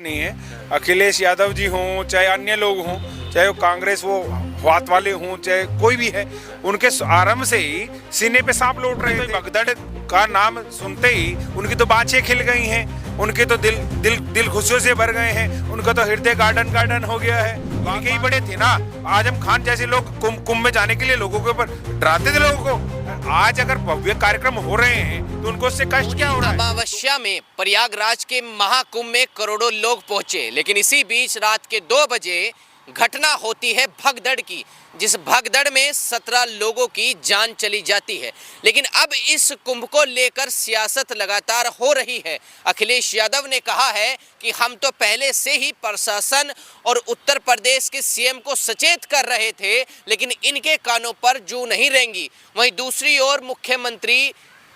नहीं है। अखिलेश यादव जी हों चाहे अन्य लोग हों, चाहे वो कांग्रेस वो हाथ वाले हों चाहे कोई भी है, उनके आरंभ से ही सीने पे सांप लौट रहे थे। भगदड़ का नाम सुनते ही उनकी तो बाछें खिल गई हैं, उनके तो दिल दिल दिल खुशियों से भर गए हैं, उनका तो हृदय गार्डन गार्डन हो गया है। वाकई बड़े थे ना आजम खान जैसे लोग कुंभ में जाने के लिए लोगों के ऊपर डराते थे लोगों को। आज अगर भव्य कार्यक्रम हो रहे हैं तो उनको उससे कष्ट क्या हो रहा है। अमावस्या में प्रयागराज के महाकुंभ में करोड़ों लोग पहुंचे, लेकिन इसी बीच रात के 2 बजे घटना होती है भगदड़ की, जिस भगदड़ में 17 लोगों की जान चली जाती है। लेकिन अब इस कुंभ को लेकर सियासत लगातार हो रही है। अखिलेश यादव ने कहा है कि हम तो पहले से ही प्रशासन और उत्तर प्रदेश के सीएम को सचेत कर रहे थे, लेकिन इनके कानों पर जू नहीं रेंगी। वहीं दूसरी ओर मुख्यमंत्री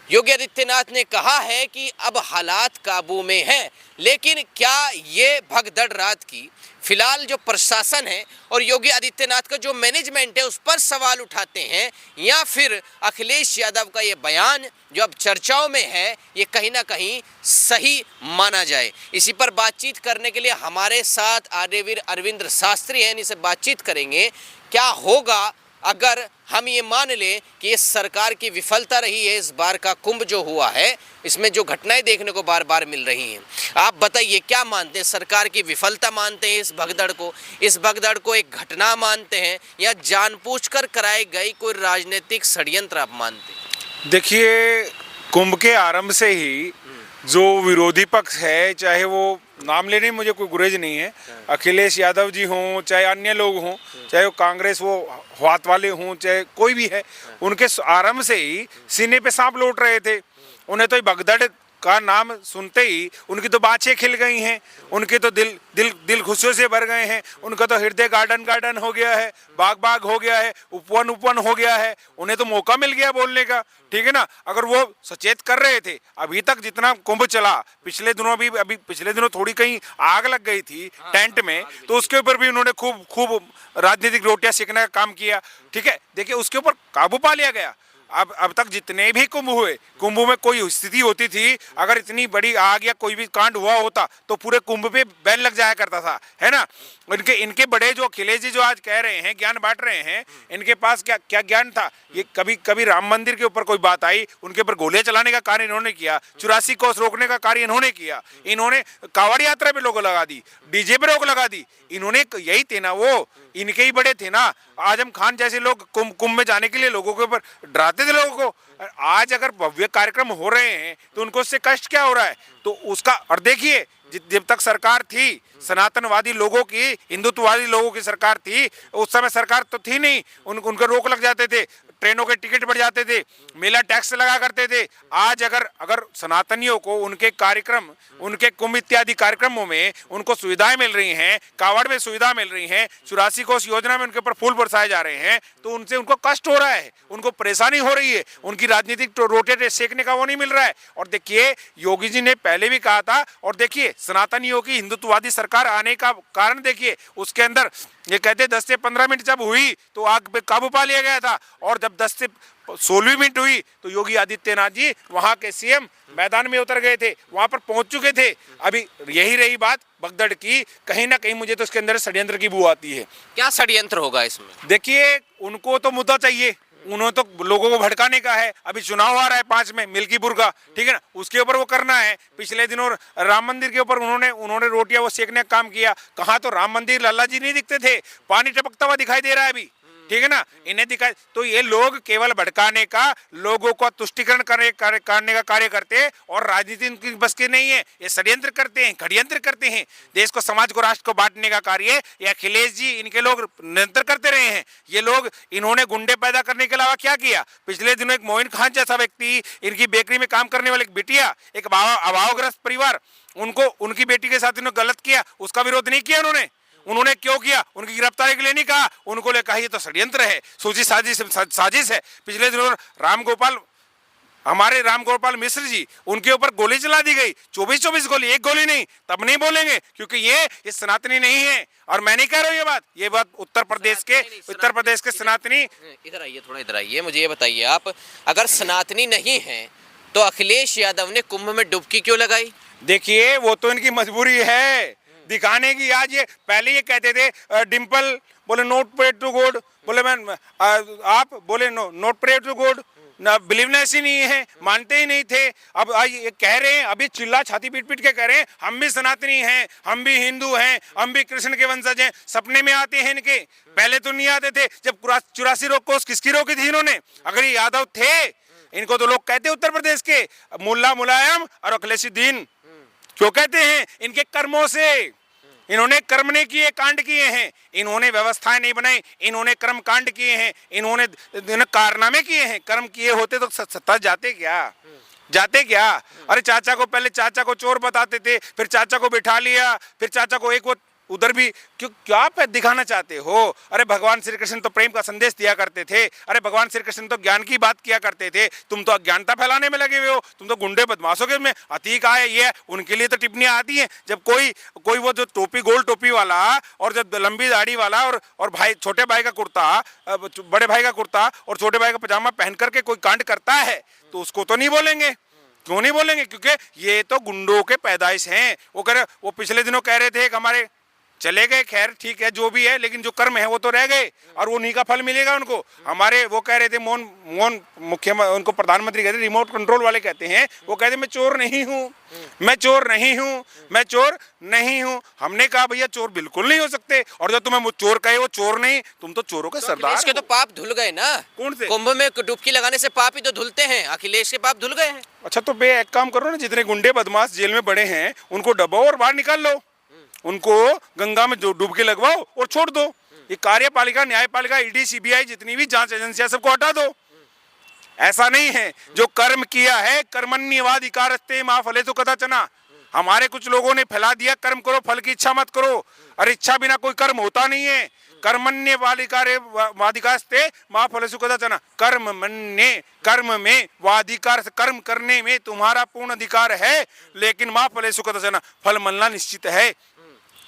योगी आदित्यनाथ ने कहा है कि अब हालात काबू में हैं, लेकिन क्या ये भगदड़ रात की फिलहाल जो प्रशासन है और योगी आदित्यनाथ का जो मैनेजमेंट है उस पर सवाल उठाते हैं, या फिर अखिलेश यादव का ये बयान जो अब चर्चाओं में है ये कहीं ना कहीं सही माना जाए। इसी पर बातचीत करने के लिए हमारे साथ आर्यवीर अरविंद शास्त्री हैं, इनसे बातचीत करेंगे क्या होगा अगर हम ये मान लें कि ये सरकार की विफलता रही है। इस बार का कुंभ जो हुआ है इसमें जो घटनाएं देखने को बार बार मिल रही हैं, आप बताइए क्या मानते हैं? सरकार की विफलता मानते हैं इस भगदड़ को एक घटना मानते हैं, या जानबूझकर कराई गई कोई राजनीतिक षड्यंत्र आप मानते हैं? देखिए, कुंभ के आरंभ से ही जो विरोधी पक्ष है, चाहे वो नाम लेने में मुझे कोई गुरेज नहीं है, अखिलेश यादव जी हों चाहे अन्य लोग हों, चाहे वो कांग्रेस वो हाथ वाले हों चाहे कोई भी है, उनके आरंभ से ही सीने पे सांप लौट रहे थे। उन्हें तो भगदड़ का नाम सुनते ही उनकी तो बाछें खिल गई हैं, उनके तो दिल दिल दिल खुशियों से भर गए हैं, उनका तो हृदय गार्डन गार्डन हो गया है, बाग बाग हो गया है, उपवन उपवन हो गया है। उन्हें तो मौका मिल गया बोलने का, ठीक है ना। अगर वो सचेत कर रहे थे, अभी तक जितना कुंभ चला, पिछले दिनों भी अभी पिछले दिनों थोड़ी कहीं आग लग गई थी टेंट में, तो उसके ऊपर भी उन्होंने खूब खूब राजनीतिक रोटियां सेकने का काम किया, ठीक है। देखिए, उसके ऊपर काबू पा लिया गया। अब तक जितने भी कुंभ हुए, कुंभ में कोई स्थिति होती थी, अगर इतनी बड़ी आग या कोई भी कांड हुआ होता तो पूरे कुंभ पे बैन लग जाया करता था, है ना। इनके बड़े जो अखिलेश जी जो आज कह रहे हैं, ज्ञान बांट रहे हैं, इनके पास क्या क्या ज्ञान था? ये कभी राम मंदिर के ऊपर कोई बात आई, उनके ऊपर गोलियां चलाने का कार्य इन्होंने किया, 84 कोस रोकने का कार्य इन्होंने किया, इन्होंने कांवड़ यात्रा पे लोग लगा दी, डीजे पे रोक लगा दी, इन्होंने यही थे ना, वो इनके ही बड़े थे ना। आजम खान जैसे लोग कुंभ में जाने के लिए लोगों के ऊपर डराते थे लोगों को। आज अगर भव्य कार्यक्रम हो रहे हैं तो उनको उससे कष्ट क्या हो रहा है? तो उसका और देखिए, जब तक सरकार थी सनातनवादी लोगों की, हिंदुत्ववादी लोगों की सरकार थी, उस समय सरकार तो थी नहीं, उनके रोक लग जाते थे, ट्रेनों के टिकट बढ़ जाते थे, मेला टैक्स लगा करते थे। आज अगर सनातनियों को उनके कार्यक्रम, उनके कुंभ इत्यादि कार्यक्रमों में उनको सुविधाएं मिल रही हैं, कावड़ में सुविधा मिल रही हैं, 84 कोस योजना में उनके ऊपर फूल बरसाए जा रहे हैं, तो उनको कष्ट हो रहा है, उनको परेशानी हो रही है, उनकी राजनीतिक रोटे सेकने का वो नहीं मिल रहा है। और देखिए, योगी जी ने पहले भी कहा था, और देखिए सनातनियों की हिंदुत्ववादी सरकार आने का कारण देखिए, उसके अंदर ये कहते 10 से 15 मिनट जब हुई तो आग पे काबू पा लिया गया था, और जब 10 से 16 मिनट हुई तो योगी आदित्यनाथ जी वहां के सीएम मैदान में उतर गए थे, वहां पर पहुंच चुके थे। अभी यही रही बात भगदड़ की, कहीं ना कहीं मुझे तो इसके अंदर षड्यंत्र की बू आती है। क्या षड्यंत्र होगा इसमें? देखिए, उनको तो मुद्दा चाहिए, उन्होंने तो लोगों को भड़काने का है। अभी चुनाव आ रहा है 5 में मिल्कीपुर का, ठीक है ना, उसके ऊपर वो करना है। पिछले दिनों राम मंदिर के ऊपर उन्होंने रोटियां वो सेकने का काम किया। कहाँ तो राम मंदिर लल्ला जी नहीं दिखते थे, पानी टपकता हुआ दिखाई दे रहा है अभी, ठीक है ना, इन्हें दिखाई। तो ये लोग केवल भड़काने का, लोगों को तुष्टिकरण करने का कार्य करते हैं, और राजनीति इनकी बस की नहीं है। ये षड्यंत्र करते हैं, षड्यंत्र करते हैं, देश को, समाज को, राष्ट्र को बांटने का कार्य ये अखिलेश जी इनके लोग निरंतर करते रहे हैं। ये लोग, इन्होंने गुंडे पैदा करने के अलावा क्या किया? पिछले दिनों एक मोइन खान जैसा व्यक्ति, इनकी बेकरी में काम करने वाली एक बिटिया, एक अभावग्रस्त परिवार, उनको उनकी बेटी के साथ इन्होंने गलत किया, उसका विरोध नहीं किया उन्होंने क्यों किया? उनकी गिरफ्तारी के लिए नहीं कहा, उनको ले कहा ये तो षड्यंत्र है, सूचित साजिश है। पिछले दिनों हमारे राम गोपाल मिश्र जी, उनके ऊपर गोली चला दी गई, 24 गोली, एक गोली नहीं, तब नहीं बोलेंगे क्योंकि ये सनातनी नहीं है। और मैं नहीं कह रहा हूँ ये बात उत्तर प्रदेश के सनातनी। इधर आइए, थोड़ा इधर आइए, मुझे ये बताइए आप, अगर सनातनी नहीं है तो अखिलेश यादव ने कुंभ में डुबकी क्यों लगाई? देखिए, वो तो इनकी मजबूरी है, दिखाने की। आज ये पहले ये कहते थे डिम्पल बोले नोट प्रे टू गॉड, बोले मैं आप बोले नोट प्रे टू गॉड, ना बिलीवनेस ही नहीं है, मानते ही नहीं थे। अब आज ये कह रहे हैं, अभी चिल्ला छाती पीट पीट के कह रहे हैं हम भी सनातनी हैं, हम भी हिंदू हैं, हम भी कृष्ण के वंशज हैं। सपने में आते हैं इनके, पहले तो नहीं आते थे। जब 84 रोग कोस किसकी रोकी थी इन्होंने? अगर ये यादव थे, इनको तो लोग कहते उत्तर प्रदेश के मुल्ला मुलायम और अखिलेशुद्दीन। क्यों कहते हैं? इनके कर्मों से। इन्होंने कर्म नहीं किए, कांड किए हैं। इन्होंने व्यवस्थाएं नहीं बनाई, इन्होंने कर्म कांड किए हैं। इन्होंने कारनामे किए हैं। कर्म किए होते तो सत्ता जाते क्या? जाते क्या? अरे चाचा को, पहले चाचा को चोर बताते थे, फिर चाचा को बिठा लिया, फिर चाचा को एक वो उधर भी क्यों, क्या आप दिखाना चाहते हो? अरे भगवान श्री कृष्ण तो प्रेम का संदेश दिया करते थे। अरे भगवान श्री कृष्ण तो ज्ञान की बात किया करते थे। तुम तो अज्ञानता फैलाने में लगे हुए हो। तुम तो गुंडे बदमाशों के में अतीक आए, ये उनके लिए तो टिप्पणियां आती हैं। जब कोई वो जो टोपी, गोल टोपी वाला और जब लंबी दाढ़ी वाला और भाई, छोटे भाई का कुर्ता, बड़े भाई का कुर्ता और छोटे भाई का पजामा पहन करके कोई कांड करता है तो उसको तो नहीं बोलेंगे। क्यों नहीं बोलेंगे? क्योंकि ये तो गुंडों के पैदाइश हैं। वो पिछले दिनों कह रहे थे कि हमारे चले गए, खैर ठीक है जो भी है, लेकिन जो कर्म है वो तो रह गए और उन्हीं का फल मिलेगा उनको। हमारे वो कह रहे थे मोहन मुख्यमंत्री, उनको प्रधानमंत्री कहते, रिमोट कंट्रोल वाले कहते हैं, वो कहते मैं चोर नहीं हूँ, मैं चोर नहीं हूँ, मैं चोर नहीं हूँ। हमने कहा भैया चोर बिल्कुल नहीं हो सकते, और जब तुम्हें चोर कहे वो चोर नहीं, तुम तो चोरों के सरदार। अखिलेश के तो पाप धुल गए ना। कौन से? कुंभ में डुबकी लगाने से पाप ही तो धुलते हैं। अखिलेश के पाप धुल गए हैं। अच्छा तो बे एक काम करो ना, जितने गुंडे बदमाश जेल में बड़े हैं उनको दबाओ और बाहर निकाल लो, उनको गंगा में डुबकी लगवाओ और छोड़ दो। ये कार्यपालिका, न्यायपालिका, ईडी, सीबीआई, जितनी भी जांच एजेंसियां, सबको हटा दो। ऐसा नहीं है, जो कर्म किया है, कर्मण्येवाधिकारस्ते मा फलेषु कदाचन। हमारे कुछ लोगों ने फैला दिया कर्म करो, फल की इच्छा मत करो। और इच्छा बिना कोई कर्म होता नहीं है। कर्मण्येवाधिकारस्ते मा फलेषु कदाचन। कर्म में वाधिकार, कर्म करने में तुम्हारा पूर्ण अधिकार है, लेकिन मा फलेषु कदाचन, फल मिलना निश्चित है।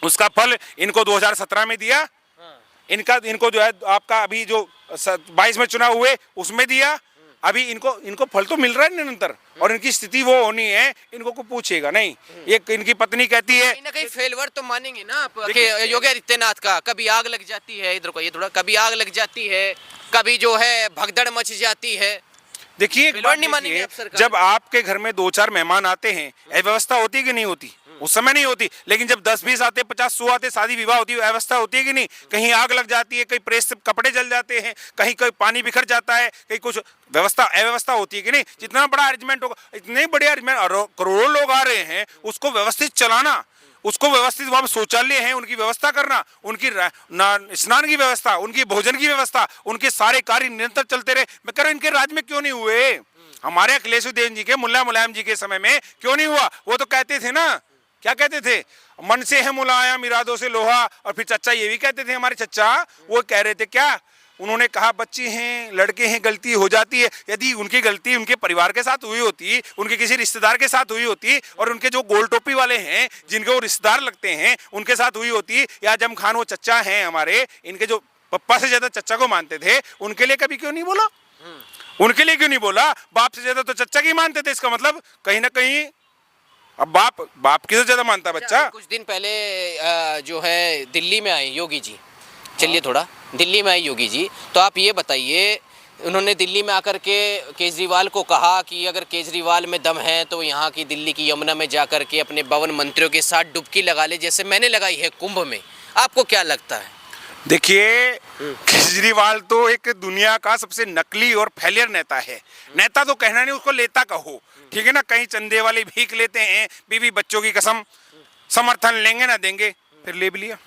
उसका फल इनको 2017 में दिया, इनको जो है आपका अभी जो 22 में चुनाव हुए उसमें दिया। अभी इनको फल तो मिल रहा है निरंतर, और इनकी स्थिति वो होनी है, इनको को पूछेगा नहीं। ये इनकी पत्नी कहती है कहीं ना कहीं फेलवर तो मानेंगे ना आप योगी आदित्यनाथ का। कभी आग लग जाती है, इधर को ये थोड़ा, कभी आग लग जाती है, कभी जो है भगदड़ मच जाती है। देखिए, जब आपके घर में 2-4 मेहमान आते हैं, व्यवस्था होती है कि नहीं होती? उस समय नहीं होती, लेकिन जब 10-20 आते, 50-100 आते, शादी विवाह होती है, व्यवस्था होती है कि नहीं? कहीं आग लग जाती है, कहीं प्रेस से कपड़े जल जाते हैं, कहीं कोई पानी बिखर जाता है, कहीं कुछ व्यवस्था अव्यवस्था होती है कि नहीं? जितना बड़ा अरेंजमेंट होगा, इतने बड़े अरेंजमेंट, करोड़ों लोग आ रहे हैं, उसको व्यवस्थित चलाना, उसको व्यवस्थित, वहां शौचालय है उनकी व्यवस्था करना, उनकी स्नान की व्यवस्था, उनकी भोजन की व्यवस्था, उनके सारे कार्य निरंतर चलते रहे। मैं कह रहा हूं इनके राज्य में क्यों नहीं हुए? हमारे अखिलेशुद्दीन जी के, मुल्ला मुलायम जी के समय में क्यों नहीं हुआ? वो तो कहते थे ना, क्या कहते थे? मन से है मुलायम, इरादों से लोहा। और फिर चच्चा ये भी कहते थे, हमारे चच्चा वो कह रहे थे क्या, उन्होंने कहा बच्चे हैं, लड़के हैं, गलती हो जाती है। यदि उनकी गलती उनके परिवार के साथ हुई होती, उनके किसी रिश्तेदार के साथ हुई होती, और उनके जो गोल टोपी वाले हैं जिनके वो रिश्तेदार लगते हैं उनके साथ हुई होती, या आजम खान वो चच्चा हैं हमारे, इनके जो पप्पा से ज्यादा चच्चा को मानते थे, उनके लिए कभी क्यों नहीं बोला? उनके लिए क्यों नहीं बोला? बाप से ज्यादा तो चच्चा की मानते थे। इसका मतलब कहीं ना कहीं अब बाप की तो ज्यादा मानता बच्चा। कुछ दिन पहले जो है दिल्ली में आए योगी जी, चलिए थोड़ा दिल्ली में आए योगी जी, तो आप ये बताइए, उन्होंने दिल्ली में आकर के केजरीवाल को कहा कि अगर केजरीवाल में दम है तो यहाँ की दिल्ली की यमुना में जाकर के अपने 52 मंत्रियों के साथ डुबकी लगा ले, जैसे मैंने लगाई है कुंभ में। आपको क्या लगता है? देखिए, केजरीवाल तो एक दुनिया का सबसे नकली और फेलियर नेता है। नेता तो कहना नहीं, उसको लेता कहो, ठीक है ना? कहीं चंदे वाली भीख लेते हैं, बीवी बच्चों की कसम, समर्थन लेंगे ना देंगे, फिर ले भी लिया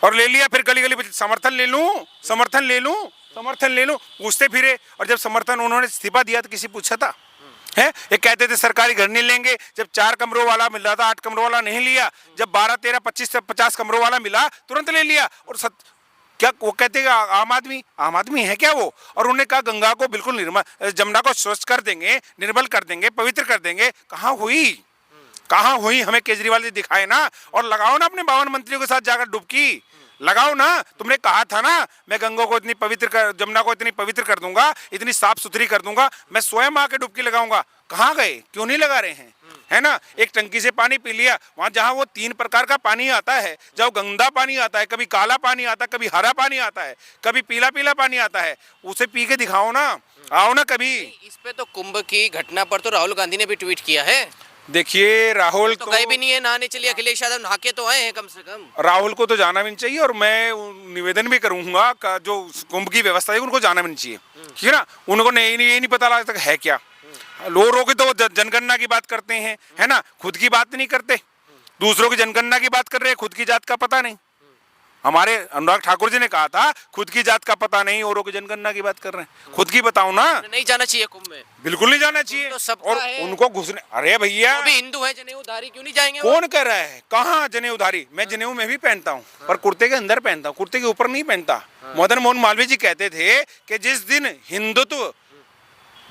और ले लिया, फिर गली गली समर्थन ले लूं, समर्थन ले लूं, समर्थन ले लूं, पूछते फिरे। और जब समर्थन उन्होंने इस्तीफा दिया तो किसी पूछा था? है ये कहते थे सरकारी घर नहीं लेंगे। जब 4 कमरों वाला मिल रहा था, 8 कमरों वाला नहीं लिया। जब 12, 13, 25 से 50 कमरों वाला मिला, तुरंत ले लिया। और क्या वो कहते हैं आम आदमी है क्या वो? और उन्होंने कहा गंगा को बिल्कुल निर्मल, जमुना को स्वच्छ कर देंगे, निर्मल कर देंगे, पवित्र कर देंगे। कहाँ हुई? हमें केजरीवाल जी दिखाए ना, और लगाओ ना अपने 52 मंत्रियों के साथ जाकर डुबकी लगाओ ना। तुमने कहा था ना, मैं गंगा को इतनी पवित्र कर, जमुना को इतनी पवित्र कर दूंगा, इतनी साफ सुथरी कर दूंगा, मैं स्वयं आके डुबकी लगाऊंगा। कहाँ गए? क्यों नहीं लगा रहे हैं? है ना, एक टंकी से पानी पी लिया, वहाँ जहाँ वो 3 प्रकार का पानी आता है, जब गंदा पानी आता है, कभी काला पानी आता है, कभी हरा पानी आता है, कभी पीला पीला पानी आता है, उसे पी के दिखाओ ना, आओ ना कभी। इस पे तो कुंभ की घटना पर तो राहुल गांधी ने भी ट्वीट किया है। देखिए राहुल तो गए भी नहीं है नहाने, चलिए अखिलेश यादव नहा के तो आए हैं कम से कम। राहुल को तो जाना भी नहीं चाहिए, और मैं निवेदन भी करूंगा का जो कुंभ की व्यवस्था है उनको जाना भी नहीं चाहिए, ठीक है ना। उनको ये नहीं पता आज तक है क्या। लोगों की तो जनगणना की बात करते हैं, है ना, खुद की बात नहीं करते, दूसरों की जनगणना की बात कर रहे हैं, खुद की जात का पता नहीं। हमारे अनुराग ठाकुर जी ने कहा था खुद की जात का पता नहीं, औरों की जनगणना की बात कर रहे हैं, खुद की बताओ ना। नहीं जाना चाहिए कुंभ में, बिल्कुल नहीं जाना चाहिए। तो सबका और है। उनको घुसने, अरे भैया वो भी हिंदू है, जनेऊधारी, क्यों नहीं जाएंगे वो? कौन कर रहा है, कहाँ जनेऊधारी, मैं जनेऊ में भी पहनता हूँ, पर कुर्ते के अंदर पहनता हूँ, कुर्ते के ऊपर नहीं पहनता। मदन मोहन मालवीय जी कहते थे कि जिस दिन हिंदुत्व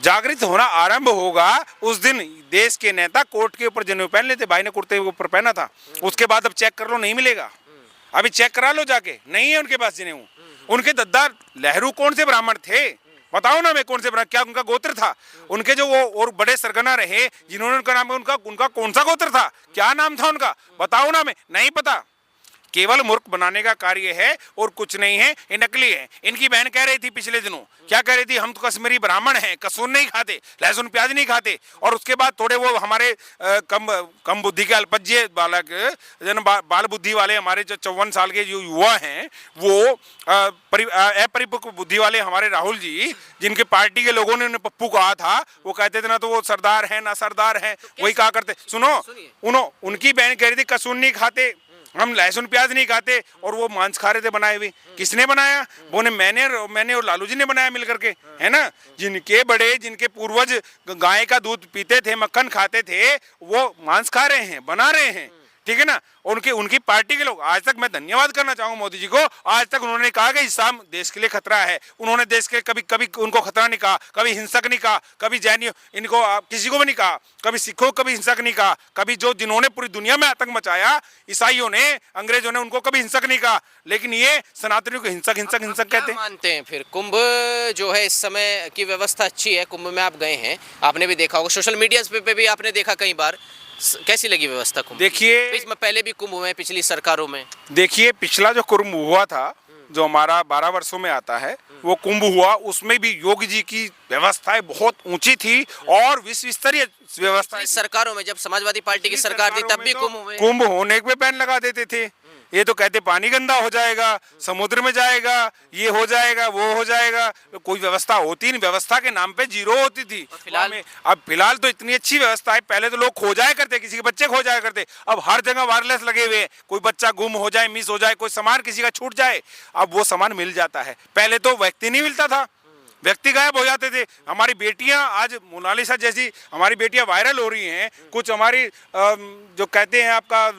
जागृत होना आरंभ होगा उस दिन देश के नेता कोर्ट के ऊपर जनेऊ पहन लेते। भाई ने कुर्ते के ऊपर पहना था, उसके बाद अब चेक कर लो, नहीं मिलेगा। अभी चेक करा लो जाके, नहीं है उनके पास जनेऊ। उनके दद्दार लहरू कौन से ब्राह्मण थे, बताओ ना मैं, कौन से ब्राह्मण, क्या उनका गोत्र था? उनके जो वो और बड़े सरगना रहे जिन्होंने उनका नाम, उनका कौन सा गोत्र था, क्या नाम था उनका, बताओ ना, मैं नहीं पता। केवल मूर्ख बनाने का कार्य है और कुछ नहीं है, ये नकली है। इनकी बहन कह रही थी पिछले दिनों, क्या कह रही थी, हम तो कश्मीरी ब्राह्मण हैं, कसूर नहीं खाते, लहसुन प्याज नहीं खाते। और उसके बाद थोड़े वो हमारे कम बुद्धि के अल्पज्य बालक, बाल बुद्धि वाले हमारे जो 54 साल के जो युवा हैं, वो अपरिपक्व बुद्धि वाले हमारे राहुल जी, जिनके पार्टी के लोगों ने उन्हें पप्पू कहा था, वो कहते थे ना तो वो सरदार है ना सरदार है, वही कहा करते। सुनो, उनकी बहन कह रही थी कसूर नहीं खाते, हम लहसुन प्याज नहीं खाते, और वो मांस खा रहे थे बनाए हुए। किसने बनाया? वो ने मैंने और लालू जी ने बनाया मिलकर के, है ना। जिनके बड़े, जिनके पूर्वज गाय का दूध पीते थे, मक्खन खाते थे, वो मांस खा रहे हैं, बना रहे हैं, ठीक है ना। उनकी पार्टी के लोग, आज तक मैं धन्यवाद करना चाहूंगा मोदी जी को, आज तक उन्होंने कहा कि इस्लाम देश के लिए खतरा है। उन्होंने देश के कभी उनको खतरा नहीं कहा, कभी हिंसक नहीं कहा, कभी जैनियों इनको किसी को भी नहीं कहा, कभी सिखों कभी हिंसक नहीं कहा, कभी जो जिन्होंने पूरी दुनिया में आतंक मचाया, ईसाइयों ने, अंग्रेजों ने, उनको कभी हिंसक नहीं कहा। लेकिन ये सनातनियों को हिंसक हिंसक हिंसक कहते हैं। मानते हैं फिर कुंभ जो है इस समय की व्यवस्था अच्छी है? कुंभ में आप गए हैं, आपने भी देखा होगा, सोशल मीडिया पे भी आपने देखा कई बार, कैसी लगी व्यवस्था कुंभ? देखिए, इसमें पहले भी कुंभ हुए पिछली सरकारों में। देखिए पिछला जो कुंभ हुआ था, जो हमारा 12 वर्षों में आता है, वो कुंभ हुआ, उसमें भी योगी जी की व्यवस्थाएं बहुत ऊंची थी और विश्व स्तरीय व्यवस्था। सरकारों में जब समाजवादी पार्टी की सरकार थी तब भी कुंभ होने पे बैन लगा देते थे। ये तो कहते पानी गंदा हो जाएगा, समुद्र में जाएगा, ये हो जाएगा, वो हो जाएगा, कोई व्यवस्था होती नहीं, व्यवस्था के नाम पे जीरो होती थी। फिलहाल तो इतनी अच्छी व्यवस्था है। पहले तो लोग खो जाया करते, किसी के बच्चे खो जाया करते, अब हर जगह वायरलेस लगे हुए हैं, कोई बच्चा गुम हो जाए, मिस हो जाए, कोई सामान किसी का छूट जाए, अब वो सामान मिल जाता है। पहले तो व्यक्ति नहीं मिलता था, व्यक्ति गायब हो जाते थे। हमारी बेटियां आज मोनालिसा जैसी हमारी बेटियां वायरल हो रही हैं, कुछ हमारी जो कहते हैं आपका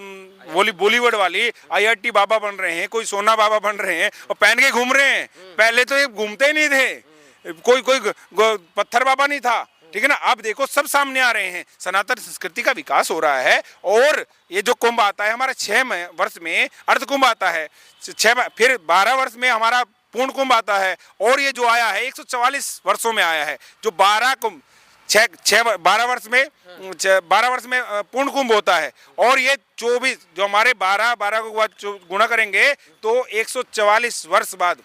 बॉलीवुड वाली IIT बाबा बन रहे हैं, कोई सोना बाबा बन रहे हैं और पहन के घूम रहे हैं। पहले तो ये घूमते ही नहीं थे, कोई पत्थर बाबा नहीं था, ठीक है ना। अब देखो सब सामने आ रहे हैं, सनातन संस्कृति का विकास हो रहा है। और ये जो कुंभ आता है हमारा 6 वर्ष में अर्ध कुंभ आता है, फिर 12 वर्ष में हमारा पूर्ण कुंभ आता है, और ये जो आया है 144 वर्षों में आया है, जो 12 कुंभ 12 वर्ष में पूर्ण कुंभ होता है। और ये 24 जो हमारे 12 को बाद गुणा करेंगे तो 144 वर्ष बाद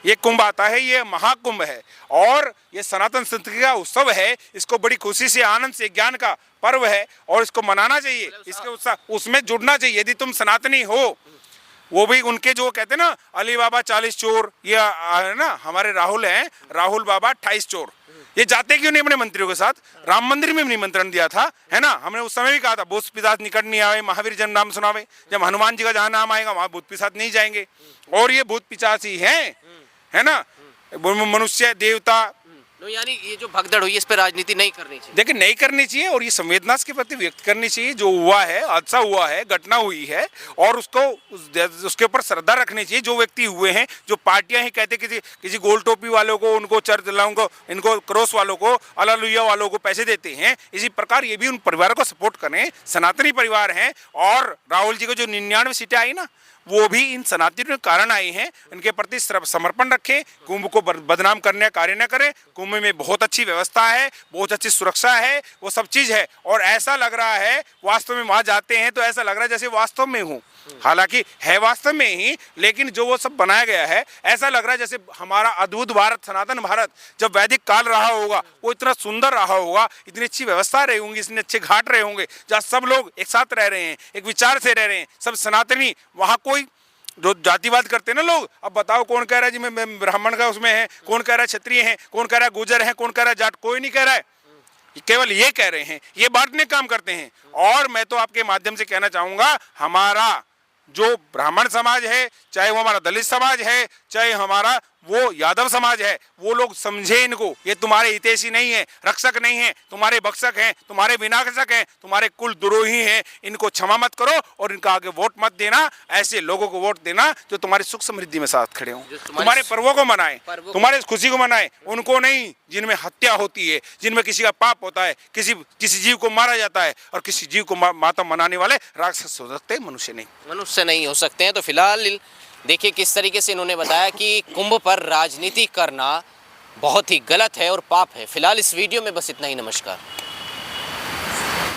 ये कुंभ आता है। ये महाकुंभ है और ये सनातन संस्कृति का उत्सव है। इसको बड़ी खुशी से, आनंद से, ज्ञान का पर्व है और इसको मनाना चाहिए, इसके उत्साह उसमें जुड़ना चाहिए। यदि तुम सनातनी हो, वो भी उनके जो कहते हैं ना अली बाबा 40 चोर, ये है ना हमारे राहुल हैं, राहुल बाबा 28 चोर, ये जाते क्यों नहीं अपने मंत्रियों के साथ? राम मंदिर में भी निमंत्रण दिया था, है ना। हमने उस समय भी कहा था भूत पिशाच निकट नहीं आवे, महावीर जन नाम सुनावे। जब हनुमान जी का जहाँ नाम आएगा वहाँ भूत पिशाच नहीं जाएंगे। और ये भूत पिशाच ही है ना, मनुष्य देवता। यानी ये जो भगदड़ हुई इस पर राजनीति नहीं करनी चाहिए। देखिए नहीं करनी चाहिए, और ये संवेदना के प्रति व्यक्त करनी चाहिए। जो हुआ है, हादसा हुआ है, घटना हुई है, और उसको उसके ऊपर श्रद्धा रखनी चाहिए। जो व्यक्ति हुए हैं, जो पार्टियां ही कहते किसी गोल टोपी वालों को, उनको चर्च वालों को, इनको क्रॉस वालों को, हालेलुया वालों को पैसे देते हैं, इसी प्रकार ये भी उन परिवारों को सपोर्ट करें। सनातनी परिवार हैं, और राहुल जी को जो 99 सीटें आई ना, वो भी इन सनातनियों के कारण आई हैं। इनके प्रति समर्पण रखें, कुंभ को बदनाम करने का कार्य न करें। कुंभ कुंभ में बहुत अच्छी व्यवस्था है, बहुत अच्छी सुरक्षा है, वो सब चीज़ है। और ऐसा लग रहा है वास्तव में वहाँ जाते हैं तो ऐसा लग रहा है जैसे वास्तव में हूँ, हालांकि है वास्तव में ही, लेकिन जो वो सब बनाया गया है ऐसा लग रहा है जैसे हमारा अद्भुत भारत, सनातन भारत जब वैदिक काल रहा होगा वो इतना सुंदर रहा होगा, इतनी अच्छी व्यवस्था रही होंगी, इतने अच्छे घाट रहे होंगे जहाँ सब लोग एक साथ रह रहे हैं, एक विचार से रह रहे हैं, सब सनातनी। वहाँ कोई जो जातिवाद करते हैं ना लोग, अब बताओ कौन कह रहा है जी मैं ब्राह्मण का उसमें है, कौन कह रहा है क्षत्रिय है, कौन कह रहा है गुजर है, कौन कह रहा है जाट, कोई नहीं कह रहा है, केवल ये कह रहे हैं, ये बांटने काम करते हैं। और मैं तो आपके माध्यम से कहना चाहूंगा, हमारा जो ब्राह्मण समाज है, चाहे वो हमारा दलित समाज है, चाहे हमारा वो यादव समाज है, वो लोग समझे इनको, ये तुम्हारे हितैषी नहीं है, रक्षक नहीं है, तुम्हारे भक्षक हैं, तुम्हारे विनाशक हैं, तुम्हारे कुल द्रोही हैं, इनको क्षमा मत करो और इनका आगे वोट मत देना। ऐसे लोगों को वोट देना जो तुम्हारी सुख समृद्धि में साथ खड़े हों, तुम्हारे पर्वों को मनाएं, तुम्हारे खुशी को मनाएं, उनको नहीं जिनमें हत्या होती है, जिनमें किसी का पाप होता है, किसी जीव को मारा जाता है, और किसी जीव को मातम मनाने वाले राक्षस हो सकते हैं, मनुष्य नहीं हो सकते हैं। तो फिलहाल देखिए किस तरीके से इन्होंने बताया कि कुंभ पर राजनीति करना बहुत ही गलत है और पाप है। फिलहाल इस वीडियो में बस इतना ही। नमस्कार।